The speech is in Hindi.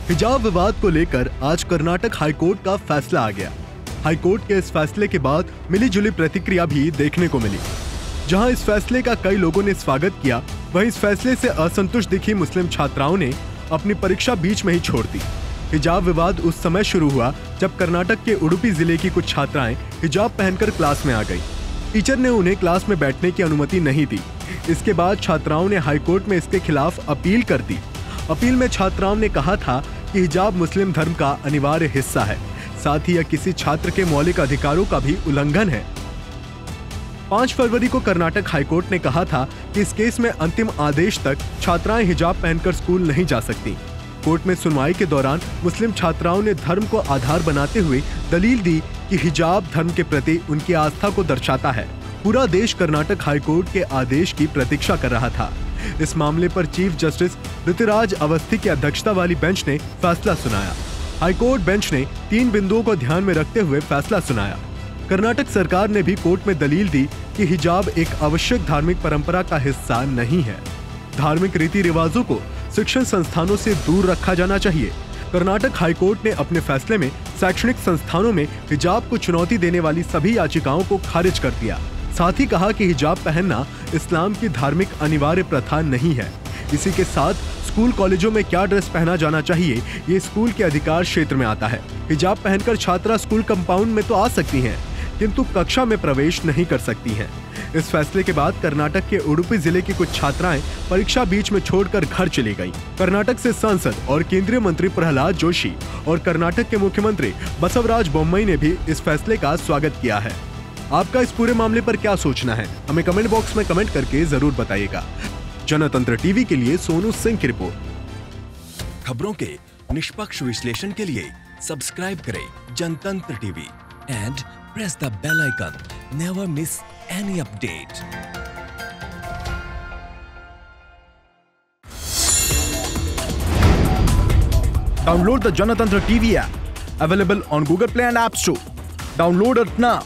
हिजाब विवाद को लेकर आज कर्नाटक हाईकोर्ट का फैसला आ गया। हाईकोर्ट के इस फैसले के बाद मिलीजुली प्रतिक्रिया भी देखने को मिली। जहां इस फैसले का कई लोगों ने स्वागत किया, वहीं इस फैसले से असंतुष्ट दिखी मुस्लिम छात्राओं ने अपनी परीक्षा बीच में ही छोड़ दी। हिजाब विवाद उस समय शुरू हुआ जब कर्नाटक के उडुपी जिले की कुछ छात्राएं हिजाब पहनकर क्लास में आ गई। टीचर ने उन्हें क्लास में बैठने की अनुमति नहीं दी। इसके बाद छात्राओं ने हाईकोर्ट में इसके खिलाफ अपील कर दी। अपील में छात्राओं ने कहा था कि हिजाब मुस्लिम धर्म का अनिवार्य हिस्सा है, साथ ही यह किसी छात्र के मौलिक अधिकारों का भी उल्लंघन है। 5 फरवरी को कर्नाटक हाईकोर्ट ने कहा था कि इस केस में अंतिम आदेश तक छात्राएं हिजाब पहनकर स्कूल नहीं जा सकती। कोर्ट में सुनवाई के दौरान मुस्लिम छात्राओं ने धर्म को आधार बनाते हुए दलील दी कि हिजाब धर्म के प्रति उनकी आस्था को दर्शाता है। पूरा देश कर्नाटक हाईकोर्ट के आदेश की प्रतीक्षा कर रहा था। इस मामले पर चीफ जस्टिस ऋतुराज अवस्थी की अध्यक्षता वाली बेंच ने फैसला सुनाया। हाईकोर्ट बेंच ने 3 बिंदुओं को ध्यान में रखते हुए फैसला सुनाया। कर्नाटक सरकार ने भी कोर्ट में दलील दी कि हिजाब एक आवश्यक धार्मिक परंपरा का हिस्सा नहीं है। धार्मिक रीति रिवाजों को शिक्षण संस्थानों से दूर रखा जाना चाहिए। कर्नाटक हाईकोर्ट ने अपने फैसले में शैक्षणिक संस्थानों में हिजाब को चुनौती देने वाली सभी याचिकाओं को खारिज कर दिया। साथ ही कहा कि हिजाब पहनना इस्लाम की धार्मिक अनिवार्य प्रथा नहीं है। इसी के साथ स्कूल कॉलेजों में क्या ड्रेस पहना जाना चाहिए, ये स्कूल के अधिकार क्षेत्र में आता है। हिजाब पहनकर छात्रा स्कूल कंपाउंड में तो आ सकती हैं, किंतु कक्षा में प्रवेश नहीं कर सकती हैं। इस फैसले के बाद कर्नाटक के उडुपी जिले की कुछ छात्राएं परीक्षा बीच में छोड़कर घर चली गईं। कर्नाटक से सांसद और केंद्रीय मंत्री प्रहलाद जोशी और कर्नाटक के मुख्यमंत्री बसवराज बोम्मई ने भी इस फैसले का स्वागत किया है। आपका इस पूरे मामले पर क्या सोचना है, हमें कमेंट बॉक्स में कमेंट करके जरूर बताइएगा। जनतंत्र टीवी के लिए सोनू सिंह की रिपोर्ट। खबरों के निष्पक्ष विश्लेषण के लिए सब्सक्राइब करें Janatantra TV and press the bell icon. Never miss any update. Download the Janatantra TV app, available on Google Play and App Store. Download it now.